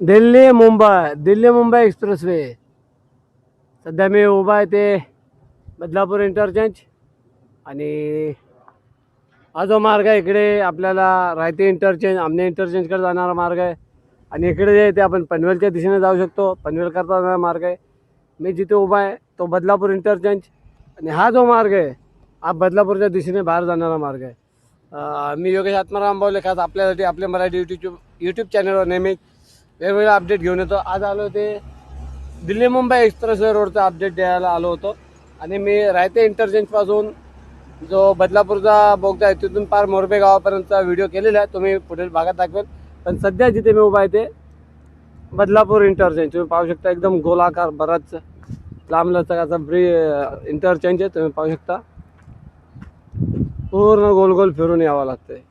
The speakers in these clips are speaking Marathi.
दिल्ली मुंबई एक्सप्रेसवे. सध्या मी उभा आहे ते बदलापूर इंटरचेंज. आणि हा जो मार्ग आहे इकडे आपल्याला रायते इंटरचेंज, आमने इंटरचेंजकडे जाणारा मार्ग आहे. आणि इकडे जे ते आपण पनवेलच्या दिशेने जाऊ शकतो, पनवेल करता जाणारा मार्ग आहे. मी जिथे उभा आहे तो बदलापूर इंटरचेंज. आणि हा जो मार्ग आहे हा बदलापूरच्या दिशेने बाहेर जाणारा मार्ग आहे. मी योगेश आत्माराम आंबवले, खास आपल्यासाठी आपले मराठी यूट्यूब चॅनलवर नेहमी वेगवेगळे अपडेट घेऊन येतो. आज आलो ते दिल्ली मुंबई एक्सप्रेसवे रोडचा अपडेट द्यायला आलो होतो. आणि मी रायते इंटरचेंजपासून जो बदलापूरचा बोगदा आहे तिथून पार मोरबे गावापर्यंतचा व्हिडिओ केलेला आहे, तुम्ही पुढील भागात दाखवेल. पण सध्या जिथे मी उभा आहे ते बदलापूर इंटरचेंज. तुम्ही पाहू शकता एकदम गोलाकार बराच लांब लचकाचा इंटरचेंज आहे. तुम्ही पाहू शकता पूर्ण गोल गोल फिरून यावं लागतंय.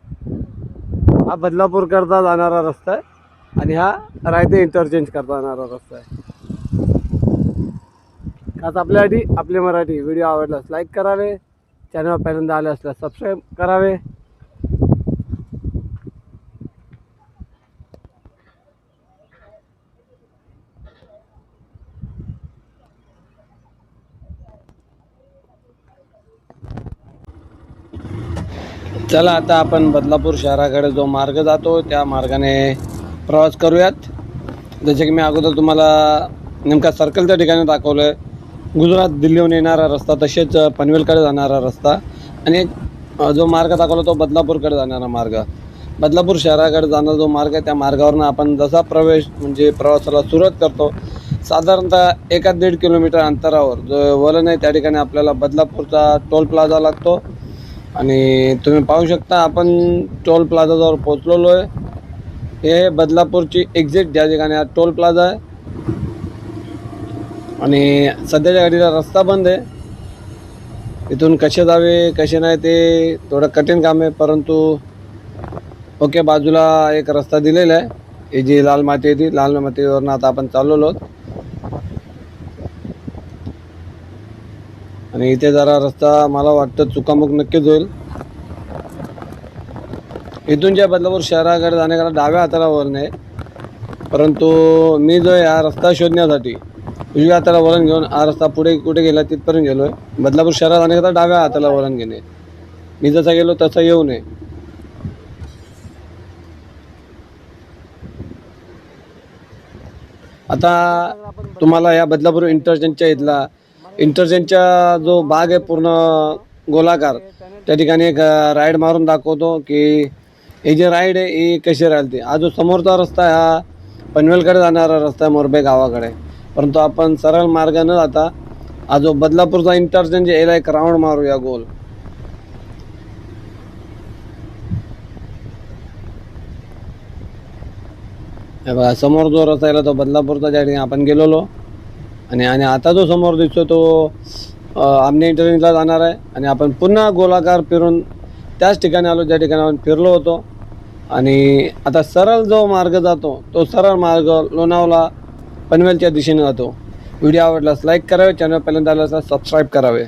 हा बदलापूर करता जाणारा रस्ता आहे आणि हा रायते इंटरचेंज करता जाणारा रस्ता आहे. खास आपल्यासाठी आपले मराठी व्हिडिओ आवडल्यास लाईक करावे, चॅनल पहिल्यांदा आले असल्यास सबस्क्राईब करावे. चला आता आपण बदलापूर शहराकडे जो मार्ग जातो त्या मार्गाने प्रवास करूयात. जसे की मी अगोदर तुम्हाला नेमका सर्कलच्या ठिकाणी दाखवलं आहे, गुजरात दिल्लीहून येणारा रस्ता, तसेच पनवेलकडे जाणारा रस्ता. आणि जो मार्ग दाखवला तो बदलापूरकडे जाणारा मार्ग. बदलापूर शहराकडे जाणारा जो मार्ग आहे त्या मार्गावरून आपण जसा प्रवासाला सुरुवात करतो, साधारणतः 1-1.5 किलोमीटर अंतरावर जो वळण आहे त्या ठिकाणी आपल्याला बदलापूरचा टोल प्लाझा लागतो. आणि तुम्ही पाहू शकता आपण टोल प्लाझाजवळ पोचलेलो आहे. हे बदलापूरची एक्झिट ज्या ठिकाणी हा टोल प्लाझा आहे. आणि सध्याच्या गाडीला रस्ता बंद आहे. इथून कसे जावे कसे नाही ते थोडं कठीण काम आहे, परंतु ओके बाजूला एक रस्ता दिलेला आहे. ही जी लाल माती आहे ती लाल मातीवरून आता आपण चाललेलो आहोत. आणि इथे जरा रस्ता मला वाटतं चुकामुक नक्कीच होईल. इथून ज्या बदलापूर शहराकडे जाण्याकरता डाव्या हाताला वळण आहे, परंतु मी जो हा रस्ता शोधण्यासाठी उजव्या हाताला वळण घेऊन हा रस्ता पुढे कुठे गेला तिथपर्यंत गेलो आहे. बदलापूर शहरात जाण्याकरता डाव्या हाताला वळण घेणे, मी जसा गेलो तसं येऊ नये. आता तुम्हाला या बदलापूर इंटरचेंजच्या जो भाग आहे पूर्ण गोलाकार, त्या ठिकाणी एक राईड मारून दाखवतो की हे जे राईड आहे ही कशी राहिली. हा जो समोरचा रस्ता आहे हा पनवेलकडे जाणारा रस्ता आहे मोरबे गावाकडे, परंतु आपण सरळ मार्ग न जाता हा जो बदलापूरचा इंटरचेंज याला एक राऊंड मारूया गोल. हे बघा समोर जो रस्ता आहे तो बदलापूरचा ज्या ठिकाणी आपण गेलेलो. आणि आता जो समोर दिसतो तो आमने इंटरचेंजला जाणार आहे. आणि आपण पुन्हा गोलाकार फिरून त्याच ठिकाणी आलो ज्या ठिकाणी आपण फिरलो होतो. आणि आता सरळ जो मार्ग जातो तो सरळ मार्ग लोणावळा पनवेलच्या दिशेने जातो. व्हिडिओ आवडल्यास लाईक करावे, चॅनल पहिल्यांदा आल्यास सबस्क्राईब करावे.